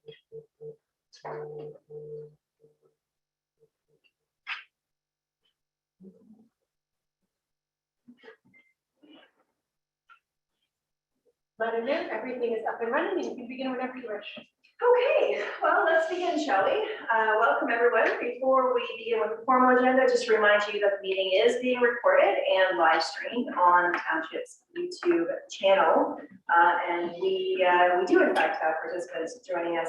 Madam Mayor, everything is up and running, and you can begin whenever you wish. Okay, well, let's begin, shall we? Welcome, everyone. Before we begin with the formal agenda, just to remind you that the meeting is being recorded and live streamed on Township's YouTube channel. And we do in fact have participants joining us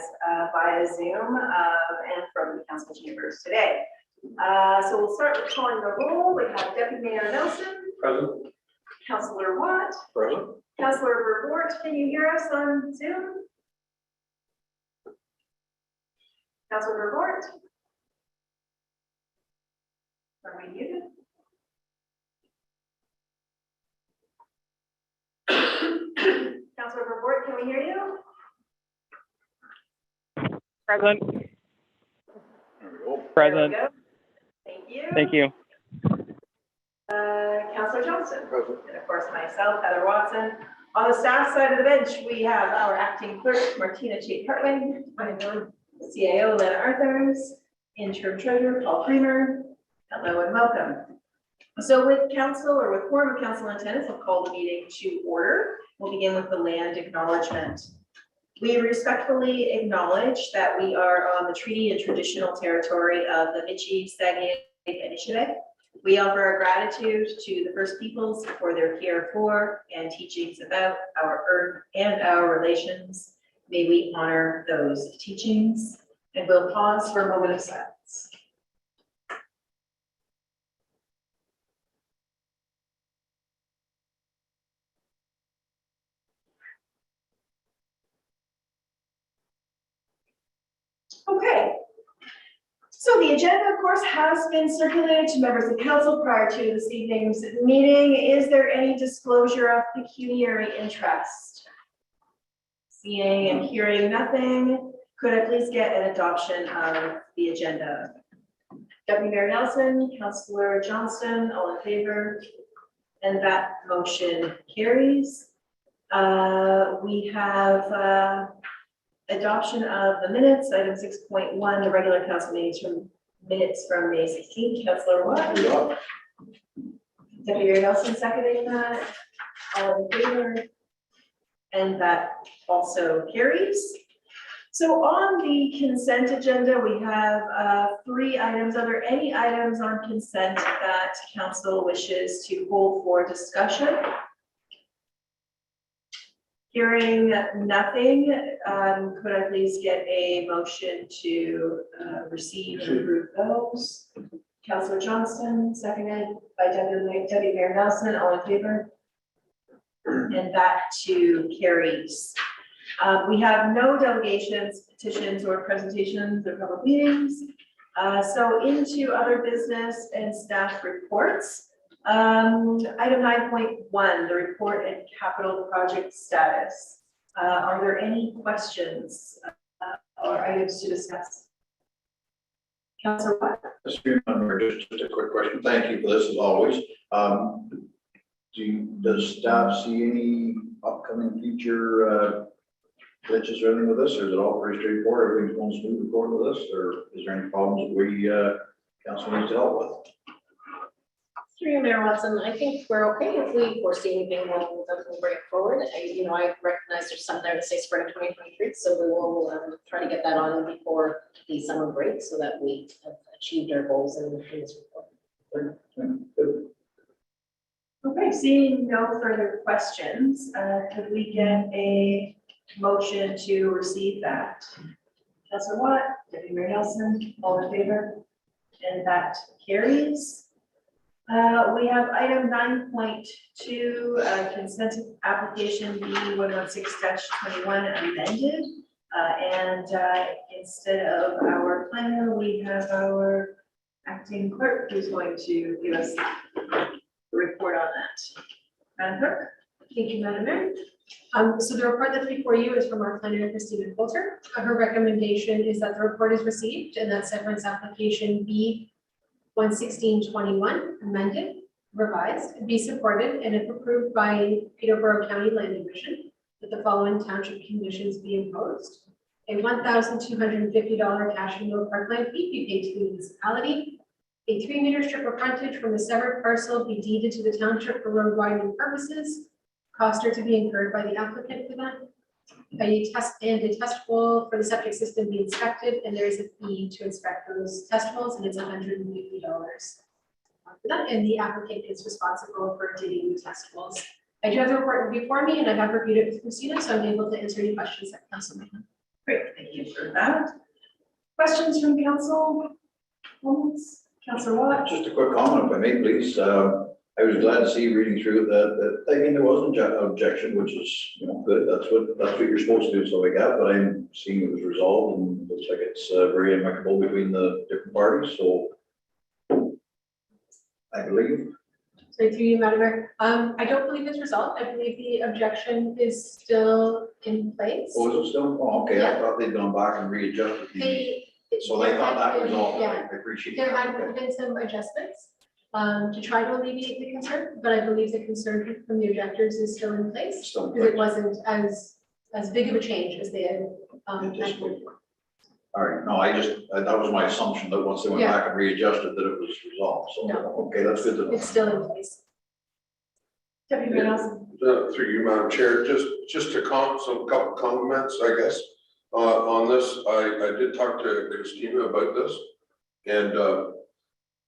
via Zoom and from the council chambers today. So we'll start with calling the roll. We have Deputy Mayor Nelson. Present. Councillor Watt. Present. Councillor Vervoort, can you hear us on Zoom? Councillor Vervoort? Are we muted? Councillor Vervoort, can we hear you? Present. There we go. Present. There we go. Thank you. Thank you. Councillor Johnson. Present. And of course, myself, Heather Watson. On the staff side of the bench, we have our acting clerk, Martina Chait-Hartwig, CAO, Lena Arthurs, interim treasurer, Paul Creamer. Hello and welcome. So with council or with quorum of council in attendance, I'll call the meeting to order. We'll begin with the land acknowledgement. We respectfully acknowledge that we are on the treaty and traditional territory of the Michi-Sagay Initiative. We offer our gratitude to the First Peoples for their care for and teachings about our earth and our relations. May we honor those teachings, and we'll pause for a moment of silence. Okay. So the agenda, of course, has been circulated to members of council prior to this evening's meeting. Is there any disclosure of pecuniary interest? Seeing and hearing nothing, could I please get an adoption of the agenda? Deputy Mayor Nelson, Councillor Johnston, all in favor? And that motion carries. We have adoption of the minutes, item 6.1, the regular council minutes from May 16th. Councillor Watt. Yeah. Deputy Mayor Nelson seconding that. All in favor? And that also carries. So on the consent agenda, we have 3 items. Are there any items on consent that council wishes to hold for discussion? Hearing nothing, could I please get a motion to receive and approve those? Councillor Johnston, seconded by Deputy Mayor Nelson, all in favor? And that too carries. We have no delegations, petitions, or presentations or public meetings. So into other business and staff reports. Item 9.1, the report and capital project status. Are there any questions or items to discuss? Councilor Watt. Mr. Member, just a quick question. Thank you for this as always. Does staff see any upcoming future glitches or anything with this, or is it all pretty straightforward? Everything's going smooth according to this, or is there any problems that we council needs to help with? Through Mayor Watson, I think we're okay. If we foresee anything, we'll definitely bring it forward. I recognize there's some there that say spring of 2023, so we will try to get that on before the summer break so that we have achieved our goals in this report. Good. Okay, seeing no further questions, could we get a motion to receive that? Councilor Watt, Deputy Mayor Nelson, all in favor? And that carries. We have item 9.2, consent application B116-21 amended. And instead of our planner, we have our acting clerk who's going to give us a report on that. Madam Clerk. Thank you, Madam Mayor. So the report that's before you is from our planner, Christina Coulter. Her recommendation is that the report is received and that severance application B116-21 amended, revised, be supported, and if approved by Peterborough County Land Division, that the following township conditions be imposed. a $1,250 cash and no parkland fee be paid to the municipality. A 3-meter strip of frontage from the severed parcel be deeded to the township for road widening purposes. Costs are to be incurred by the applicant for that. A test hole for the septic system be inspected, and there is a fee to inspect those test holes, and it's $150 for that, and the applicant is responsible for digging the test holes. I do have the report before me, and I have reviewed it with Christina, so I'm able to answer any questions that council may have. Great, thank you for that. Questions from council? Comments? Councilor Watt? Just a quick comment, if I may, please. I was glad to see reading through it that, I mean, there wasn't an objection, which is, you know, good. That's what you're supposed to do, so I got, but I'm seeing it was resolved and looks like it's very amicable between the different parties, so I believe. Sorry, through you, Madam Mayor. I don't believe it's resolved. I believe the objection is still in place. Oh, is it still? Oh, okay, I Yeah. thought they'd gone back and readjusted. So they there thought had that was been- all. Yeah, I appreciate there that. had been some adjustments to try to alleviate the concern, but I believe the concern from the objectors is still in place Still in because it place. wasn't as big of a change as they had Anticipated. All right, no, that was my assumption that once they went Yeah. back and readjusted that it was resolved, so, No. okay, that's good to know. It's still in place. Deputy Mayor Nelson? Through you, Madam Chair, just to some couple comments, I guess, on this. I did talk to Christina about this, and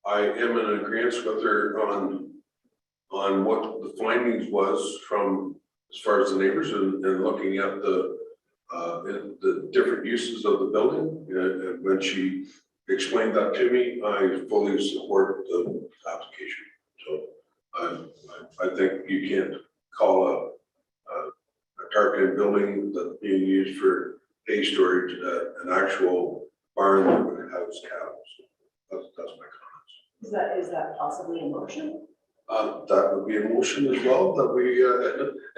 I am in agreement with her on what the findings was from as far as the neighbors and looking at the different uses of the building. And when she explained that to me, I fully support the application. So I think you can't call a targeted building that's being used for hay storage an actual barn that would house cows. That's my comments. Is that possibly a motion? That would be a motion as well, that we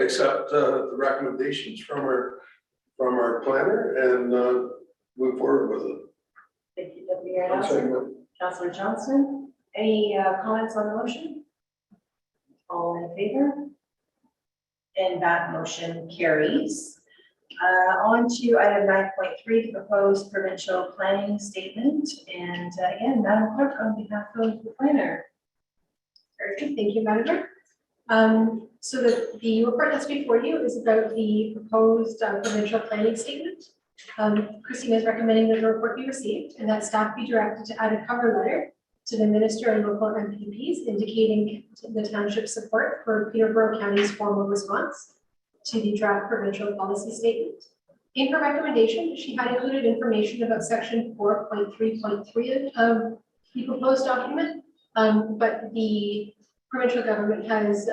accept the recommendations from our planner and move forward with it. Thank you, Deputy Mayor Nelson. Councilor Johnston, any comments on the motion? All in favor? And that motion carries. On to item 9.3, the proposed provincial planning statement. And again, Madam Clerk, on behalf of the planner. Very good, thank you, Madam Mayor. So the report that's before you is about the proposed provincial planning statement. Christina is recommending that the report be received and that staff be directed to add a cover letter to the minister and local MPPs indicating the township's support for Peterborough County's formal response to the draft provincial policy statement. In her recommendation, she had included information about section 4.3.3 of the proposed document, but the provincial government has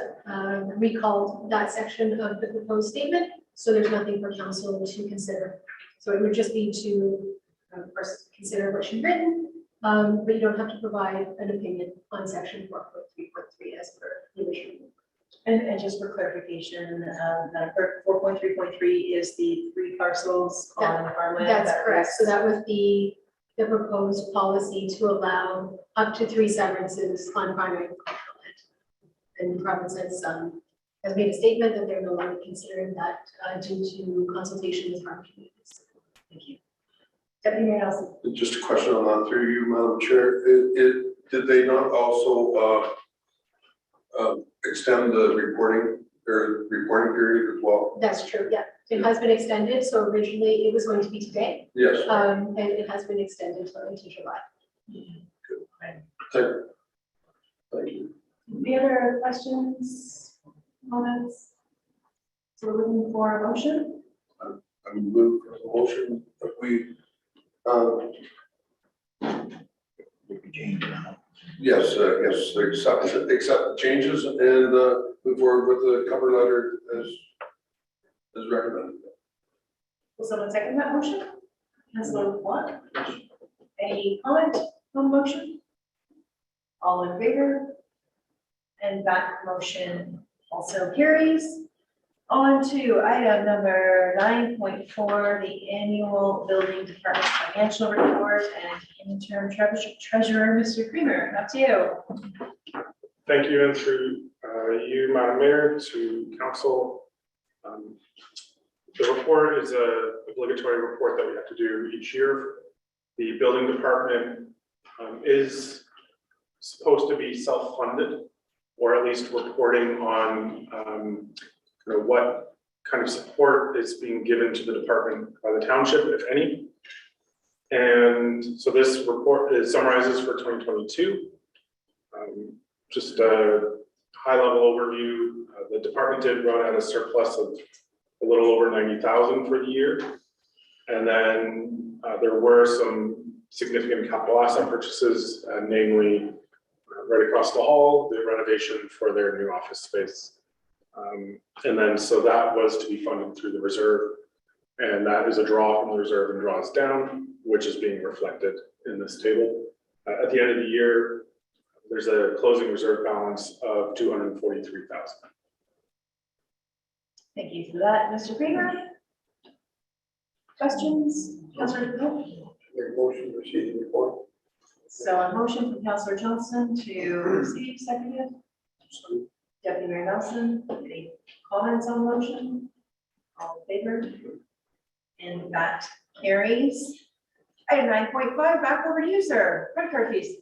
recalled that section of the proposed statement, so there's nothing for council to consider. So it would just be to, of course, consider what she's written, but you don't have to provide an opinion on section 4.3.3 as per the original. And just for clarification, 4.3.3 is the 3 parcels on the farmland. That's correct. So that was the proposed policy to allow up to 3 severances on primary agricultural land. And the province has made a statement that they're no longer considering that due to consultation with farm communities. Thank you. Deputy Mayor Nelson. Just a question on that through you, Madam Chair. Did they not also extend the reporting period as well? That's true, yeah. It has been extended, so originally it was going to be today, Yes. and it has been extended into July. Thank you. Any other questions, comments? So we're looking for a motion. I move for the motion that we, We can change it now. yes, accept the changes and move forward with the cover letter as recommended. Will someone second that motion? Councilor Watt? Any comment on the motion? All in favor? And that motion also carries. On to item number 9.4, the annual building department financial report and interim treasurer, Mr. Creamer, up to you. Thank you, and through you, Madam Mayor, to council. The report is a obligatory report that we have to do each year. The building department is supposed to be self-funded, or at least reporting on what kind of support is being given to the department by the township, if any. And so this report summarizes for 2022. Just a high-level overview. The department did run at a surplus of a little over 90,000 for the year. And then there were some significant capital asset purchases, namely right across the hall, the renovation for their new office space. And then so that was to be funded through the reserve. And that is a draw from the reserve and draws down, which is being reflected in this table. At the end of the year, there's a closing reserve balance of 243,000. Thank you for that, Mr. Creamer. Questions? Councilor Cook? Make motion to receive the report. So a motion from Councilor Johnson to receive, seconded. Deputy Mayor Nelson, any comments on the motion? All in favor? And that carries. Item 9.5, back over to you, sir. Credit card fees.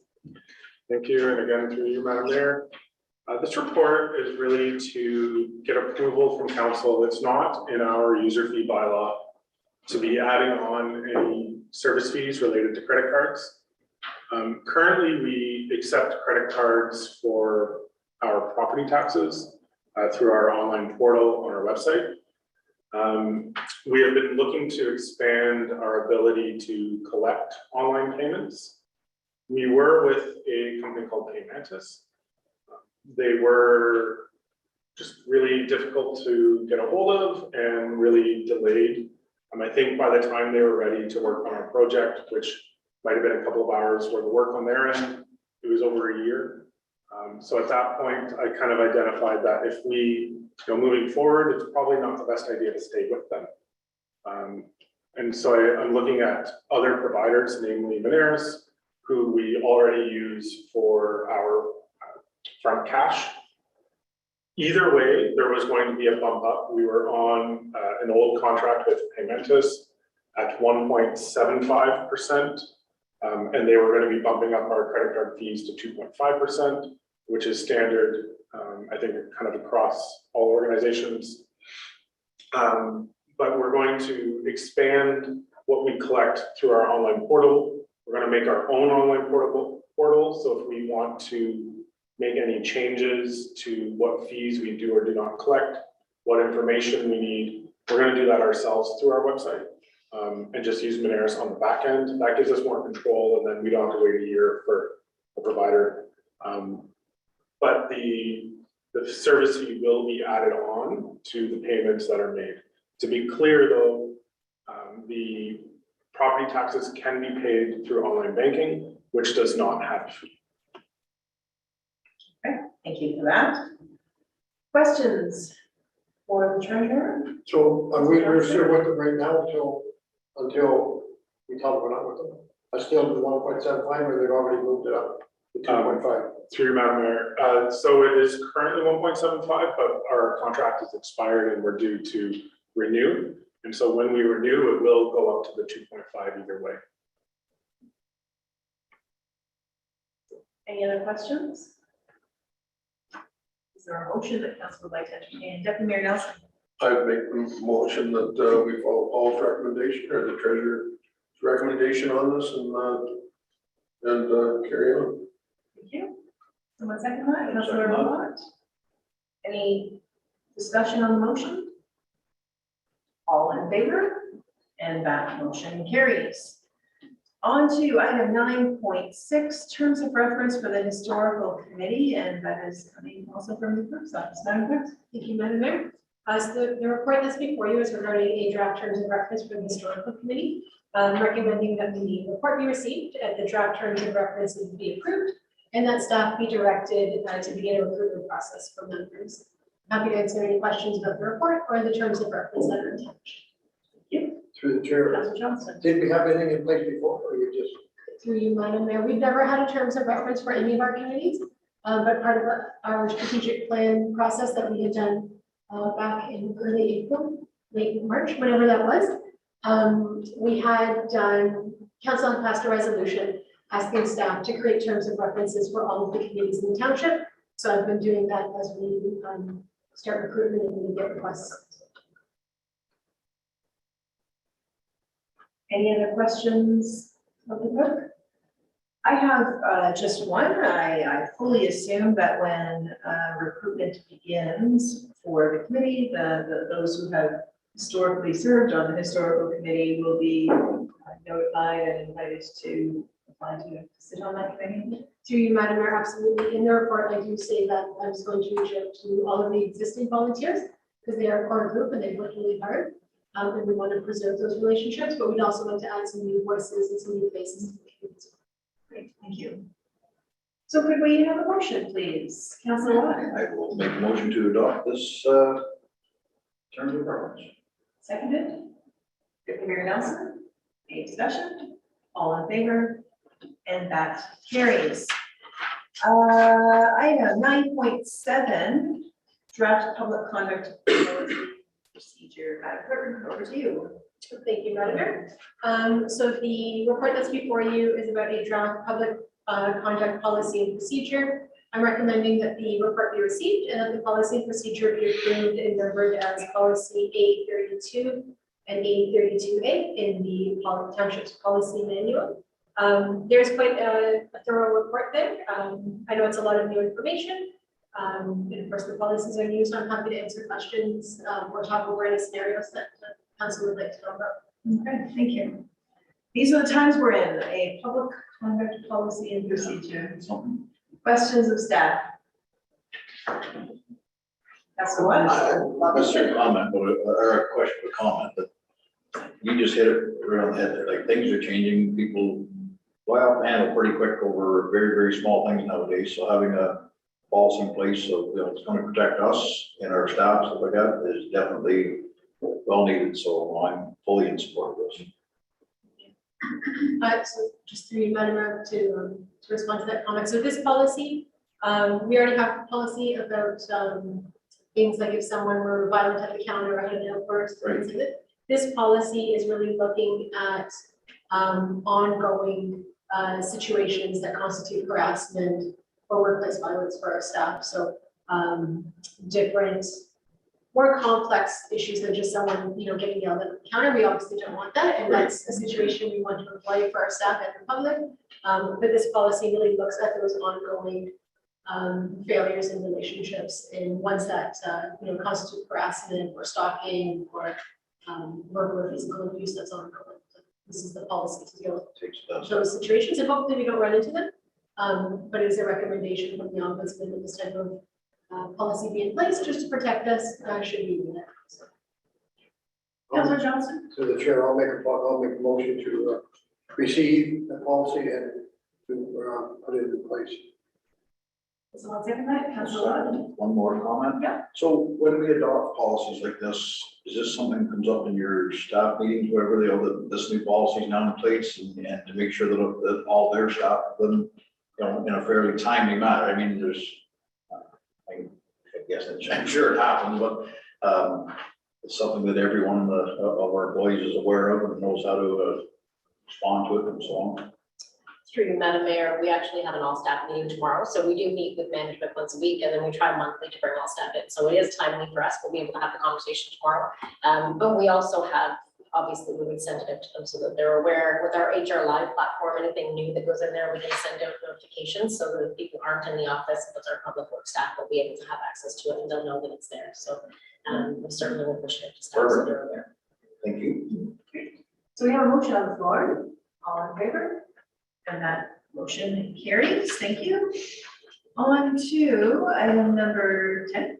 Thank you, and again, through you, Madam Mayor. This report is really to get approval from council. It's not in our user fee bylaw to be adding on any service fees related to credit cards. Currently, we accept credit cards for our property taxes through our online portal on our website. We have been looking to expand our ability to collect online payments. We were with a company called Paymentus. They were just really difficult to get a hold of and really delayed. I think by the time they were ready to work on our project, which might have been a couple of hours worth of work on their end, it was over a year. So at that point, I kind of identified that if we, moving forward, it's probably not the best idea to stay with them. And so I'm looking at other providers, namely Moneris, who we already use for our front cash. Either way, there was going to be a bump up. We were on an old contract with Paymentus at 1.75%, and they were going to be bumping up our credit card fees to 2.5%, which is standard, I think, kind of across all organizations. But we're going to expand what we collect through our online portal. We're going to make our own online portal. So if we want to make any changes to what fees we do or do not collect, what information we need, we're going to do that ourselves through our website, and just use Moneris on the back end. That gives us more control, and then we don't have to wait a year for a provider. But the service fee will be added on to the payments that are made. To be clear though, the property taxes can be paid through online banking, which does not have a fee. Okay, thank you for that. Questions for the treasurer? So we're still with them right now until we tell them we're not with them. I still do 1.75, or they've already moved it up to 2.5. Through your Madam Mayor, so it is currently 1.75, but our contract is expired and we're due to renew. And so when we renew, it will go up to the 2.5 either way. Any other questions? Is there a motion that council would like to entertain? Deputy Mayor Nelson. I'd make a motion that we follow Paul's recommendation or the treasurer's recommendation on this and carry on. Thank you. Someone second that? Councilor Lamont. Any discussion on the motion? All in favor? And that motion carries. On to item 9.6, terms of reference for the historical committee, and that is coming also from the clerk's office. Madam Clerk. Thank you, Madam Mayor. So the report that's before you is regarding a draft terms of reference for the historical committee, recommending that the report be received and the draft terms of reference be approved, and that staff be directed to begin a recruitment process for members. Happy to answer any questions about the report or the terms of reference that are attached. Through the chair, Councilor Johnson. did we have anything in place before, or you just? Through you, Madam Mayor, we've never had a terms of reference for any of our committees, but part of our strategic plan process that we had done back in early April, late March, whenever that was. We had council had passed a resolution asking staff to create terms of references for all of the committees in the township. So I've been doing that as we start recruitment and we get requests. Any other questions of the clerk? I have just one. I fully assume that when recruitment begins for the committee, those who have historically served on the historical committee will be notified and invited to apply to sit on that committee. Through you, Madam Mayor, absolutely. In the report, I do say that I was going to reach out to all of the existing volunteers because they are a core group and they've worked really hard. And we want to preserve those relationships, but we'd also like to add some new voices and some new faces to the community. Great, thank you. So could we have a motion, please? Councilor Watt, I will make a motion to adopt this terms of reference. seconded. Deputy Mayor Nelson, any discussion? All in favor? And that carries. Item 9.7, draft public conduct policy procedure. Madam Clerk, over to you. Thank you, Madam Mayor. So the report that's before you is about a draft public conduct policy and procedure. I'm recommending that the report be received and that the policy and procedure be approved and numbered as policy A32 and A32A in the Township's policy manual. There's quite a thorough report there. I know it's a lot of new information. And of course, the policies are used. I'm happy to answer questions or talk over any scenarios that council would like to know about. Okay, thank you. These are the times we're in, a public conduct policy and procedure. Questions of staff? That's the one. Not necessarily a comment, but or a question, a comment, but you just hit it right on the head there. Like, things are changing, people fly off the handle pretty quick over very, very small things nowadays. So having a policy in place, so it's going to protect us and our staff, stuff like that, is definitely well needed. So I'm fully in support of this. So just through you, Madam Mayor, to respond to that comment. So this policy, we already have a policy about things like if someone were violent at the counter or had an outburst. Right. This policy is really looking at ongoing situations that constitute harassment or workplace violence for our staff. So different, more complex issues than just someone, getting yelled at the counter. We obviously don't want that, and that's a situation we want to avoid for our staff and the public. But this policy really looks at those ongoing failures in relationships and ones that constitute harassment or stalking or verbal or physical abuse that's ongoing. This is the policy to deal with those situations, and hopefully we don't run into them. But it is a recommendation from the ombudsman that this type of policy be in place just to protect us should we do that. So, Councilor Johnson? To the chair, I'll make a motion to receive the policy and to put it in place. Does someone second that? Councilor Watt? One more comment. Yeah. So when we adopt policies like this, is this something that comes up in your staff meetings, wherever they know that this new policy is now in place, and to make sure that all their staff have them, in a fairly timely manner? I mean, there's, I guess, I'm sure it happens, but it's something that every one of our employees is aware of and knows how to respond to it and so on. Through you, Madam Mayor, we actually have an all-staff meeting tomorrow, so we do meet with management once a week, and then we try monthly to bring all staff in. So it is timely for us. We'll be able to have the conversation tomorrow. But we also have, obviously, we would send it out to them so that they're aware with our HR Live platform, anything new that goes in there, we can send out notifications so that if people aren't in the office, but our public work staff will be able to have access to it and they'll know that it's there. So we certainly will push it to staff so they're aware. Thank you. So we have a motion on the floor. All in favor? And that motion carries. Thank you. On to item number 10.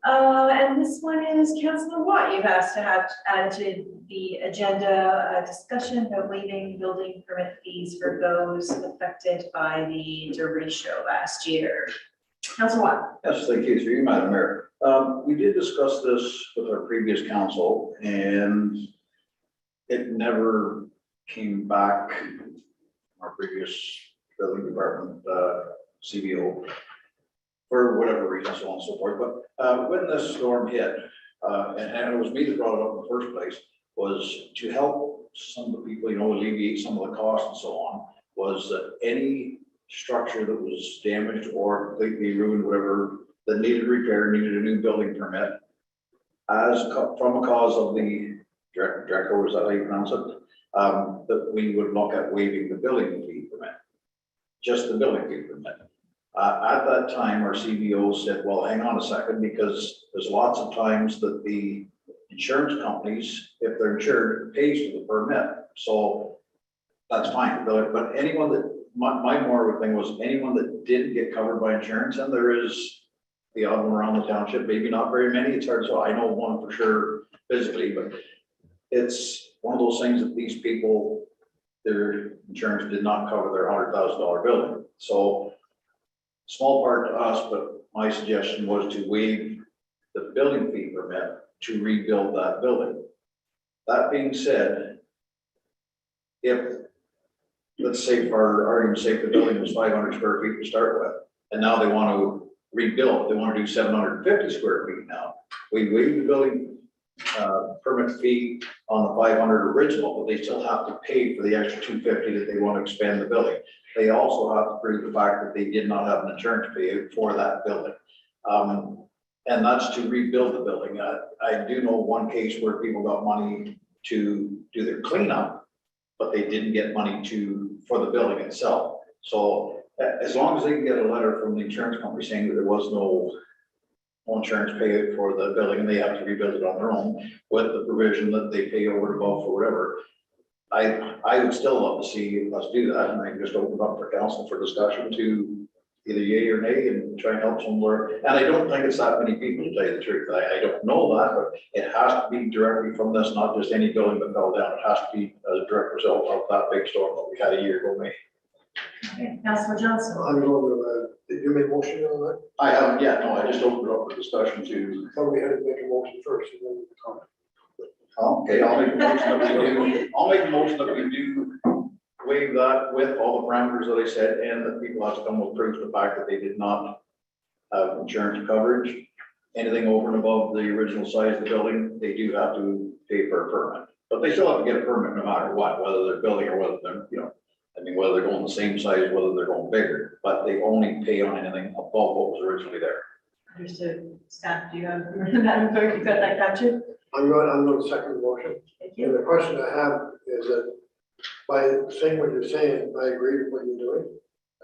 And this one is Councilor Watt. You've asked to have added to the agenda a discussion about waiving building permit fees for those affected by the derecho last year. Councilor Watt. Yes, thank you. Through you, Madam Mayor. We did discuss this with our previous council, and it never came back from our previous building department, CBO, for whatever reason, so on and so forth. But when this storm hit, and it was me that brought it up in the first place, was to help some of the people, you know, alleviate some of the costs and so on, was that any structure that was damaged or completely ruined, whatever, that needed repair, needed a new building permit, from a cause of the Draco, is that how you pronounce it? That we would look at waiving the building fee permit, just the building fee permit. At that time, our CBO said, well, hang on a second, because there's lots of times that the insurance companies, if they're insured, pays for the permit. So that's fine, but anyone that, my more of a thing was anyone that didn't get covered by insurance, and there is the odd one around the township, maybe not very many, it's hard, so I know one for sure physically, but it's one of those things that these people, their insurance did not cover their $100,000 building. So small part to us, but my suggestion was to waive the building fee permit to rebuild that building. That being said, if, let's say for argument's sake, the building was 500 square feet to start with, and now they want to rebuild, they want to do 750 square feet now. We waive the building permit fee on the 500 original, but they still have to pay for the extra 250 that they want to expand the building. They also have to prove the fact that they did not have an insurance payout for that building. And that's to rebuild the building. I do know one case where people got money to do their cleanup, but they didn't get money for the building itself. So as long as they can get a letter from the insurance company saying that there was no insurance payout for the building and they have to rebuild it on their own with the provision that they pay over and above for whatever, I would still love to see us do that, and I can just open up for council for discussion to either yay or nay and try and help somewhere. And I don't think it's that many people, to tell you the truth. I don't know that, but it has to be directly from this, not just any building that fell down. It has to be a direct result of that big storm that we had a year ago, May. Okay, Councilor Johnson. I'm going to, did you make a motion on that? I haven't yet, no, I just opened it up for discussion to. Somebody had to make a motion first and then we comment. Okay, I'll make a motion that we do waive that with all the parameters that I said, and that people have to come with proof of the fact that they did not have insurance coverage. Anything over and above the original size of the building, they do have to pay for a permit, but they still have to get a permit no matter what, whether they're building or whether they're, you know, I mean, whether they're going the same size, whether they're going bigger, but they only pay on anything above what was originally there. Understood. Staff, do you have, Madam Clerk, you got that captured? I'm going to second the motion. Thank And you. the question I have is that by saying what you're saying, I agree with what you're doing.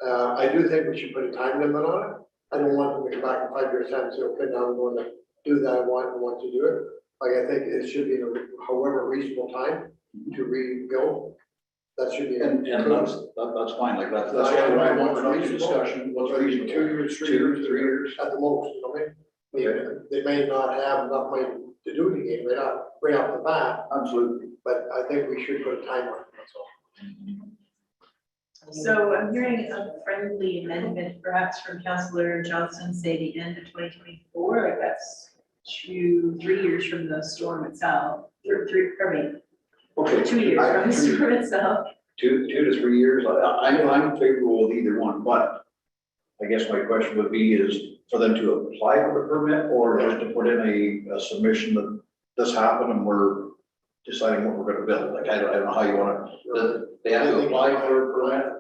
I do think we should put a time limit on it. I don't want them to come back in 5 years' time and say, okay, now I'm going to do that, I want to do it. Like, I think it should be in a however reasonable time to rebuild. That should be. And that's fine, like that's why I want to discussion, what's reasonable. 2 years, 3 years, 3 years at the most, you know what I mean? They may not have enough money to do it again right off the bat, Absolutely. but I think we should put a time on it, that's all. So I'm hearing a friendly amendment perhaps from Councilor Johnson, say the end of 2024, like that's 3 years from the storm itself, or Okay. 2 years from the storm itself. 2 to 3 years, I'm favorable with either one, but I guess my question would be is for them to apply for the permit or just to put in a submission that this happened and we're deciding what we're gonna build, like I don't know how you wanna, they have to apply for a permit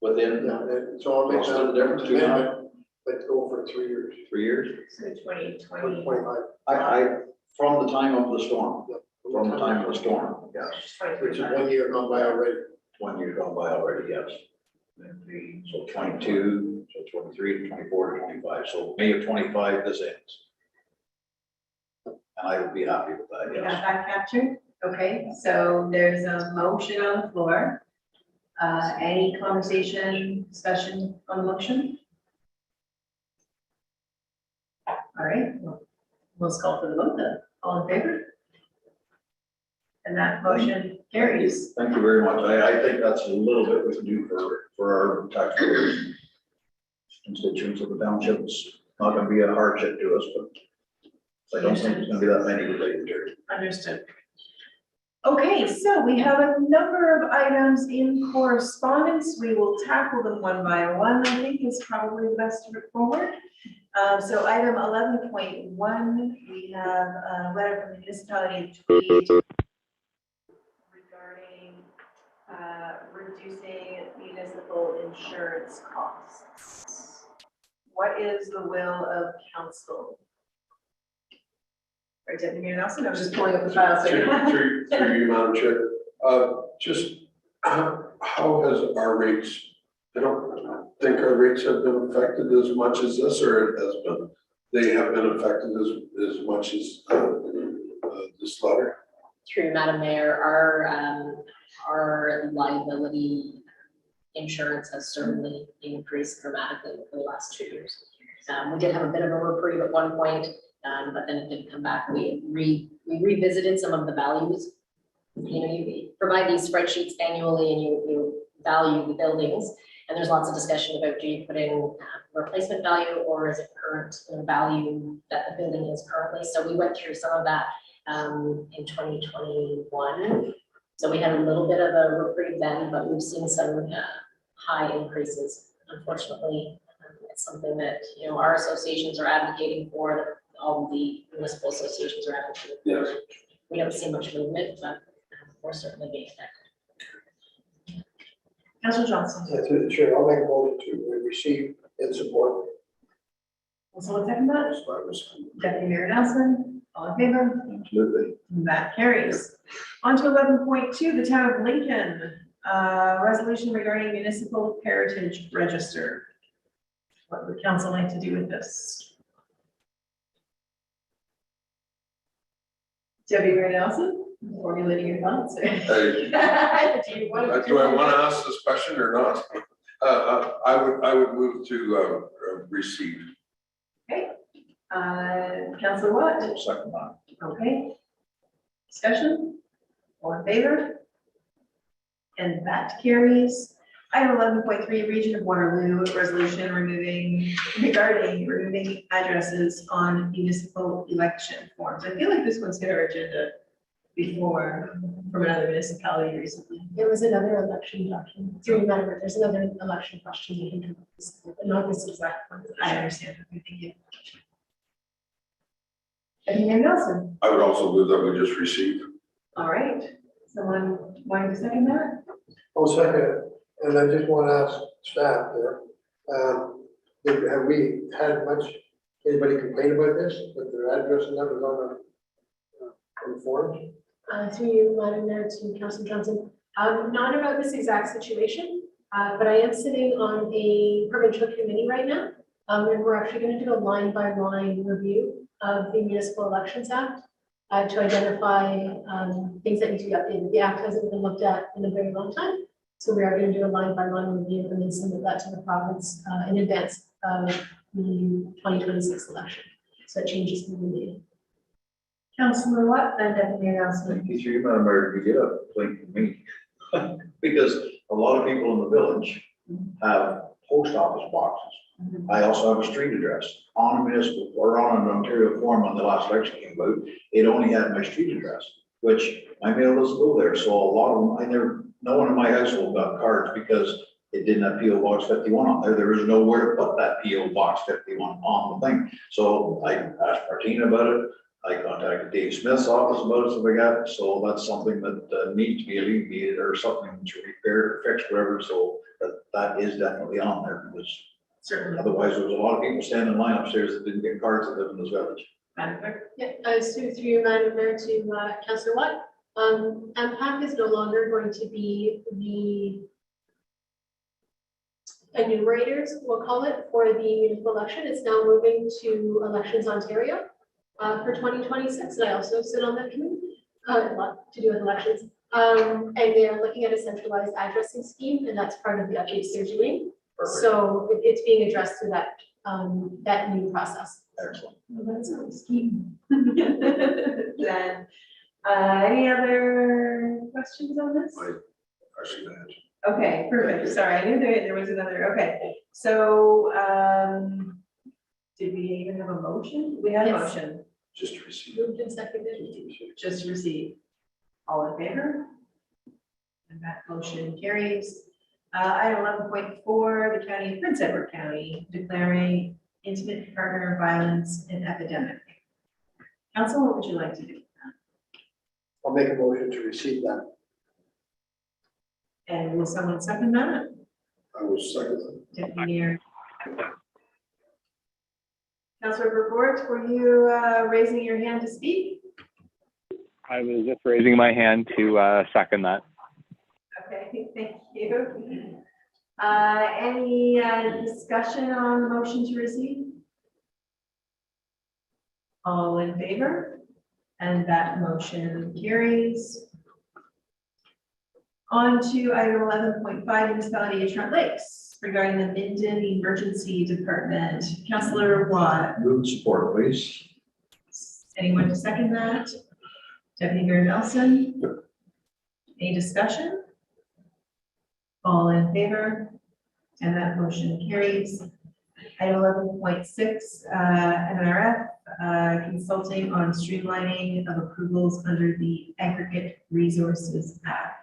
within, Yeah, and so I'll make what's the that difference between that? amendment, but go for 3 years, 3 years? So 2020. 25. I, from the time of the storm, from the time of the storm, yes, Which is 1 year gone by already. 1 year gone by already, yes. So 22, so 23 to 24 to 25, so May of 25, this ends. And I would be happy with that, We got yes. that captured? Okay, so there's a motion on the floor. Any conversation, discussion on the motion? All right, well, let's call for the vote then. All in favor? And that motion carries. Thank you very much. I think that's a little bit we can do for our taxpayers. Constituents of the township. It's not gonna be a hardship to us, but I don't think there's gonna be that many related to it. Understood. Okay, so we have a number of items in correspondence. We will tackle them one by one. I think is probably the best to move forward. So item 11.1, we have a letter from the municipality of Tweed regarding reducing municipal insurance costs. What is the will of council? Or Deputy Mayor Nelson, I was just pulling up the file. Through you, Madam Chair, just how has our rates, I don't think our rates have been affected as much as this, or it has been, they have been affected as much as this letter? Through Madam Mayor, our liability insurance has certainly increased dramatically over the last 2 years. We did have a bit of a reprieve at one point, but then it didn't come back. We revisited some of the values. You know, you provide these spreadsheets annually and you value the buildings. And there's lots of discussion about, do you put in replacement value or is it current value that the building is currently? So we went through some of that in 2021. So we had a little bit of a reprieve then, but we've seen some high increases. Unfortunately, it's something that, you know, our associations are advocating for, that all of the municipal associations are advocating for. Yes. We don't see much movement, but we're certainly being affected. Councilor Johnson. Yeah, through the chair, I'll make a motion to receive and support. Also, second that. That's what I was. Deputy Mayor Nelson, all in favor? Absolutely. That carries. On to 11.2, the Town of Lincoln, resolution regarding municipal heritage register. What would council like to do with this? Deputy Mayor Nelson, formulating your thoughts. Do I want to ask this question or not? I would move to receive. Councilor Watt, Second one. okay. Discussion, all in favor? And that carries. Item 11.3, Region of Waterloo, resolution regarding removing addresses on municipal election forms. I feel like this one's hit our agenda before from another municipality recently. There was another election document. Do you remember? There's another election question we can do, but not this exact one. I understand. Thank you. Deputy Mayor Nelson, I would also move that we just receive. all right. Someone wanting to second that? I'll second it, and I just want to ask staff there, have we had anybody complain about this, that their address and that was on the forms? Through you, Madam Mayor, to Councilor Johnson, not about this exact situation, but I am sitting on a provincial committee right now. And we're actually going to do a line-by-line review of the Municipal Elections Act to identify things that need to be updated. The act hasn't been looked at in a very long time. So we are going to do a line-by-line review and then submit that to the province in advance of the 2026 election. So that changes can be made. Councilor Watt, then Deputy Mayor Nelson. Thank you, through you, Madam Mayor, to get a complaint from me. Because a lot of people in the village have post office boxes. I also have a street address on a municipal or on an Ontario form when the last election came out. It only had my street address, which my mail doesn't go there. So a lot of them, no one in my household got cards because it didn't have PO Box 51 on there. There was nowhere to put that PO Box 51 on the thing. So I asked Martina about it. I contacted Dave Smith's office about it, so we got, so that's something that needs to be alleviated or something to repair or fix, whatever. So that is definitely on there because Certainly. otherwise there was a lot of people standing in line upstairs that didn't get cards that live in this village. Madam Clerk. Yeah, so through you, Madam Mayor, to Councilor Watt. MPAC is no longer going to be the enumerators, we'll call it, for the municipal election. It's now moving to Elections Ontario for 2026. And I also sit on that committee, a lot to do with elections. And they're looking at a centralized addressing scheme, and that's part of the updates they're doing. Perfect. So it's being addressed through that new process. Excellent. Well, that's a scheme. Then, any other questions on this? I should add. Okay, perfect. Sorry, I knew there was another. Okay, so, did we even have a motion? We had a Yes. motion, Just to receive. Moved and seconded. just receive. All in favor? And that motion carries. Item 11.4, the County of Prince Edward County declaring intimate partner violence and epidemic. Council, what would you like to do? I'll make a motion to receive that. And will someone second that? I will second Deputy Mayor. Councilor Verboort, were you raising your hand to speak? I was just raising my hand to second that. Okay, thank you. Any discussion on the motion to receive? All in favor? And that motion carries. On to item 11.5, municipality of Trent Lakes regarding the Minden Emergency Department. Councilor Watt, Move support, please. anyone to second that? Deputy Mayor Nelson? Any discussion? All in favor? And that motion carries. Item 11.6, NRF, consulting on streamlining of approvals under the Aggregate Resources Act.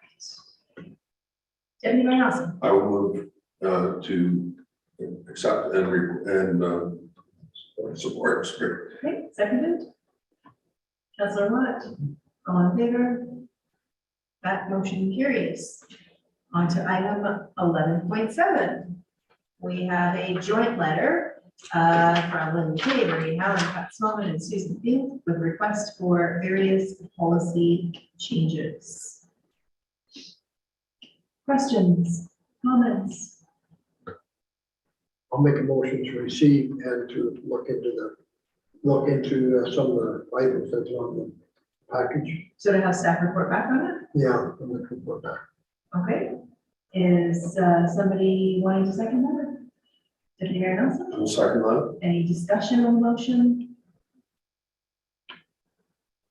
Deputy Mayor Nelson? I will move to accept and support. Okay, seconded. Councilor Watt, all in favor? That motion carries. On to item 11.7. We have a joint letter from Lynn Kay, Marie Howard, Pat Smallman, and Susan Field with requests for various policy changes. Questions, comments? I'll make a motion to receive and to look into some of the items that's on the package. So to have staff report back on it? Yeah, I'm looking for that. Okay. Is somebody wanting to second that? Deputy Mayor Nelson? I will second that. Any discussion on the motion?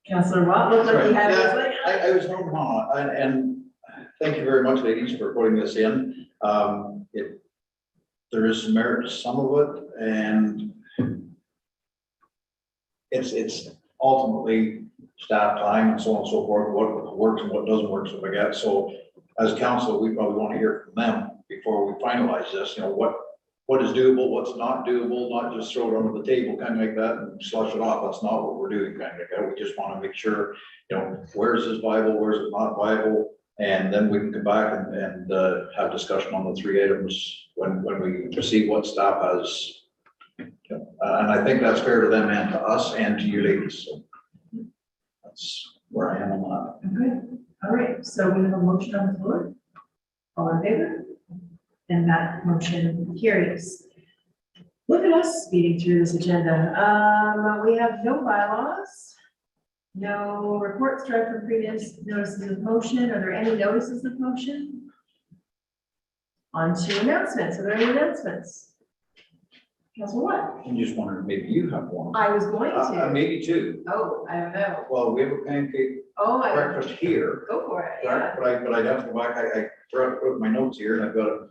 Councilor Watt, looked like he had his way. I was home on, and thank you very much, ladies, for putting this in. There is merit to some of it, and it's ultimately staff time and so on and so forth, what works and what doesn't work, so we got, so as council, we probably want to hear from them before we finalize this, what is doable, what's not doable, not just throw it under the table, kind of like that, and slush it off. That's not what we're doing, kind of like that. We just want to make sure, where is this viable, where is it not viable? And then we can come back and have discussion on the three items when we see what staff has. And I think that's fair to them and to us and to you ladies. So that's where I am on that. Okay, all right, so we have a motion on the floor. All in favor? And that motion carries. Look at us speeding through this agenda. We have no bylaws, no reports derived from previous notices of motion. Are there any notices of motion? On to announcements. Are there any announcements? Councilor Watt? I'm just wondering, maybe you have one. I was going to. Maybe two. Oh, I don't know. Well, we have a pancake Oh, I breakfast here. go for it. Yeah. But I'd have to go back, I forgot to put my notes here, and I've got it,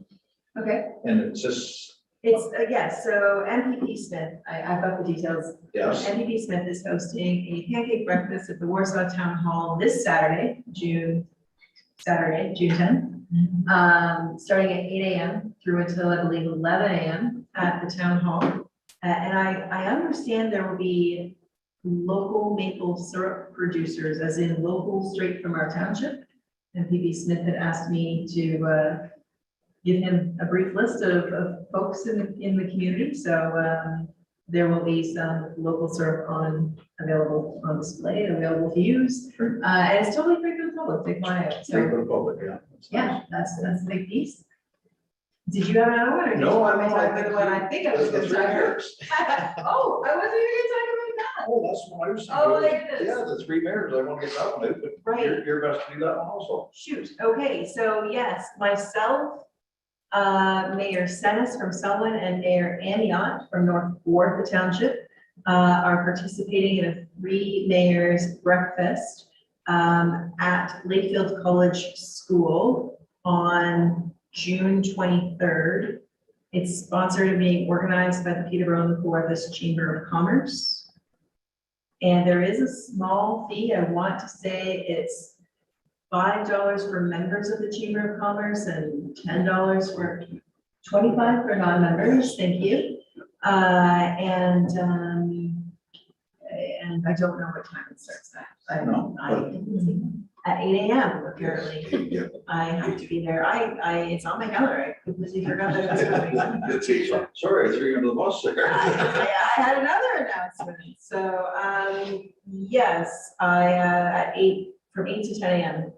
Okay. and it's just, It's, yes, so MPP Smith, I've got the details. yes. MPP Smith is hosting a pancake breakfast at the Warsaw Town Hall this Saturday, June 10th. Starting at 8 a.m. through until, I believe, 11 a.m. at the Town Hall. And I understand there will be local maple syrup producers, as in local straight from our township. MPP Smith had asked me to give him a brief list of folks in the community. So there will be some local syrup available on display, available to use. And it's totally free for the public. They fly out. Free So for the public, yeah. yeah, that's a big piece. Did you have another one? Or did you No, want me I to talk about the one I think I was The going to three talk about? mayors. Oh, I wasn't even going to talk about that. Oh, that's what I was thinking. Oh, my goodness. Yeah, the three mayors, I want to get that one out, but Right. you're best to do that one also. Shoot, okay, so yes, myself, Mayor Senes from Selwyn and Mayor Aniot from North Ward, the township, are participating in a 3 mayors breakfast at Lakefield College School on June 23rd. It's sponsored and being organized by the Peterborough and Kawarthas Chamber of Commerce. And there is a small fee. I want to say it's $5 for members of the Chamber of Commerce and $10 for 25 for non-members. Thank you. And I don't know what time it starts at. No, At 8 AM apparently. I have to be there. It's on my calendar. I completely forgot that it was coming. It's easy. sorry, I threw you under the bus there. I had another announcement. So, yes, at 8, from 8 to 10 AM,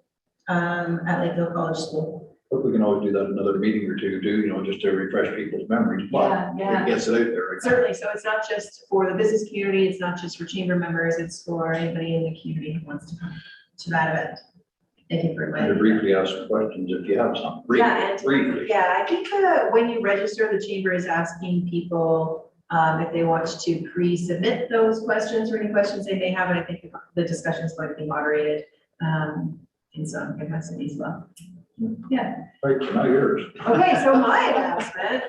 at Lakeville College School. But we can always do that another meeting or two, too, just to refresh people's memories, but Yeah. it gets it out there. right? Certainly. So it's not just for the business community. It's not just for chamber members. It's for anybody in the community who wants to come to that event. Thank you for And to inviting me. briefly ask some questions if you have some. Briefly. I think when you register, the chamber is asking people if they want to pre-submit those questions or any questions they may have, and I think the discussion is going to be moderated in some capacity as well. Yeah. Right, so now yours. Okay, so my announcement,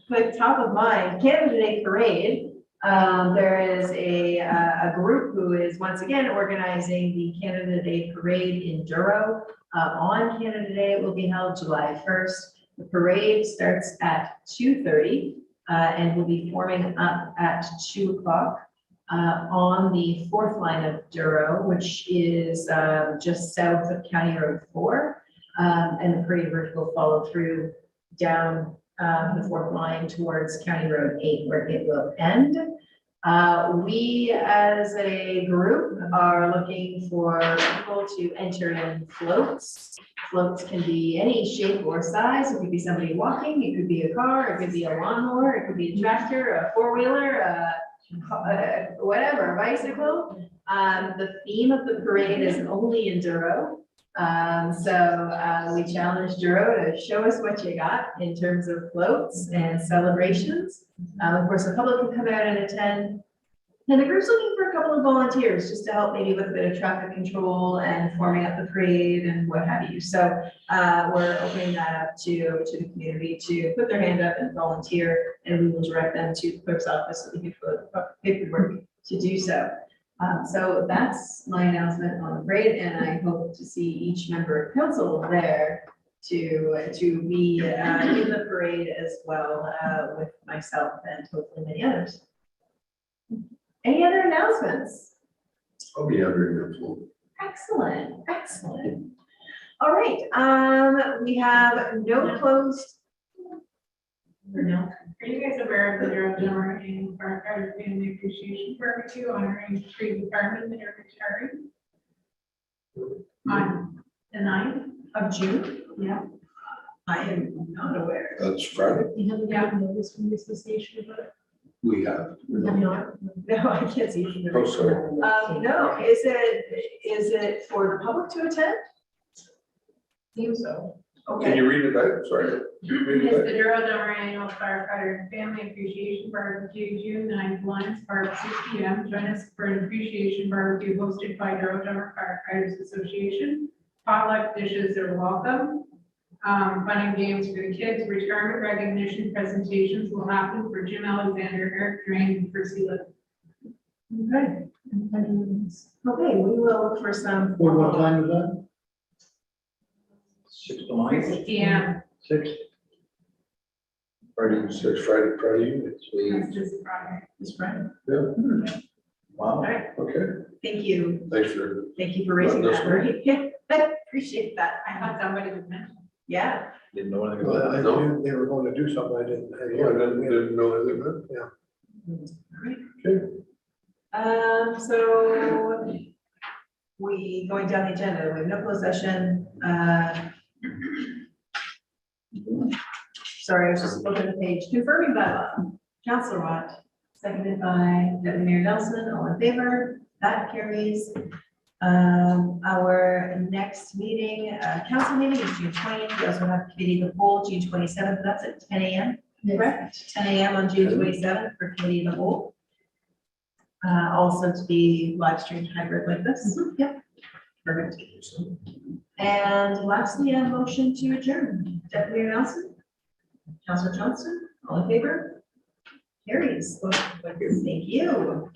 like top of mind, Canada Day Parade. There is a group who is once again organizing the Canada Day Parade in Douro. On Canada Day, it will be held July 1st. The parade starts at 2:30 and will be forming up at 2 o'clock on the 4th line of Douro, which is just south of County Road 4. And the parade route will follow through down the 4th line towards County Road 8, where it will end. We as a group are looking for people to enter in floats. Floats can be any shape or size. It could be somebody walking, it could be a car, it could be a lawnmower, it could be a tractor, a four-wheeler, whatever, a bicycle. The theme of the parade is only in Douro. We challenged Douro to show us what you got in terms of floats and celebrations. Of course, the public can come out and attend. And the group's looking for a couple of volunteers just to help maybe with a bit of traffic control and forming up the parade and what have you. So we're opening that up to the community to put their hand up and volunteer, and we will direct them to the clerk's office so they can fill out the paperwork to do so. So that's my announcement on the parade, and I hope to see each member of council there to be in the parade as well with myself and hopefully many others. Any other announcements? I'll be having your food. Excellent, excellent. All right, we have no closed. Or no? Are you guys aware of the Douro-Dummer and Firefighter Family Appreciation Barbecue honoring three firemen that are retiring? On the 9th of June? Yeah. I am not aware. That's Friday. You haven't gotten notice from the association about it? We have. You have not? No, I can't see. from the- Oh, sorry. No, is it for the public to attend? Seems so. Can Okay, you read it out? Sorry. Read It's it the Douro-Dummer Annual Firefighter Family Appreciation Barbecue, June 9th, Lions Park, 6 p.m. Join us for an appreciation barbecue hosted by Douro-Dummer Firefighters Association. Potluck dishes are welcome. Fun and games for the kids. Retirement recognition presentations will happen for Jim Alexander, Eric Drain, and Percy Lip. okay. Okay, we will look for some. What time is that? 6 to 9. 6 p.m. 6? Friday, Friday evening. That's this Friday. This Friday. Wow. All right, Okay, thank you. thanks for, Thank you for raising Well, that. Marie. I appreciate that. I thought somebody would mention. Yeah, Didn't know anything Well, about I that. knew they were going to do something, I didn't. didn't know anything about it. Okay. so we going down the agenda, we have no closed session. Sorry, I was just looking at the page. Confirming bylaw, Councilor Watt, seconded by Deputy Mayor Nelson, all in favor, that carries. Our next meeting, council meeting is June 20th. We also have committee of the whole, June 27th. That's at 10 a.m. Correct? 10 a.m. on June 27th for committee of the whole. Also to be live streamed hybrid like this. Yep. Perfect. And lastly, a motion to adjourn. Deputy Mayor Nelson? Councilor Johnson, all in favor? Carries. Thank you.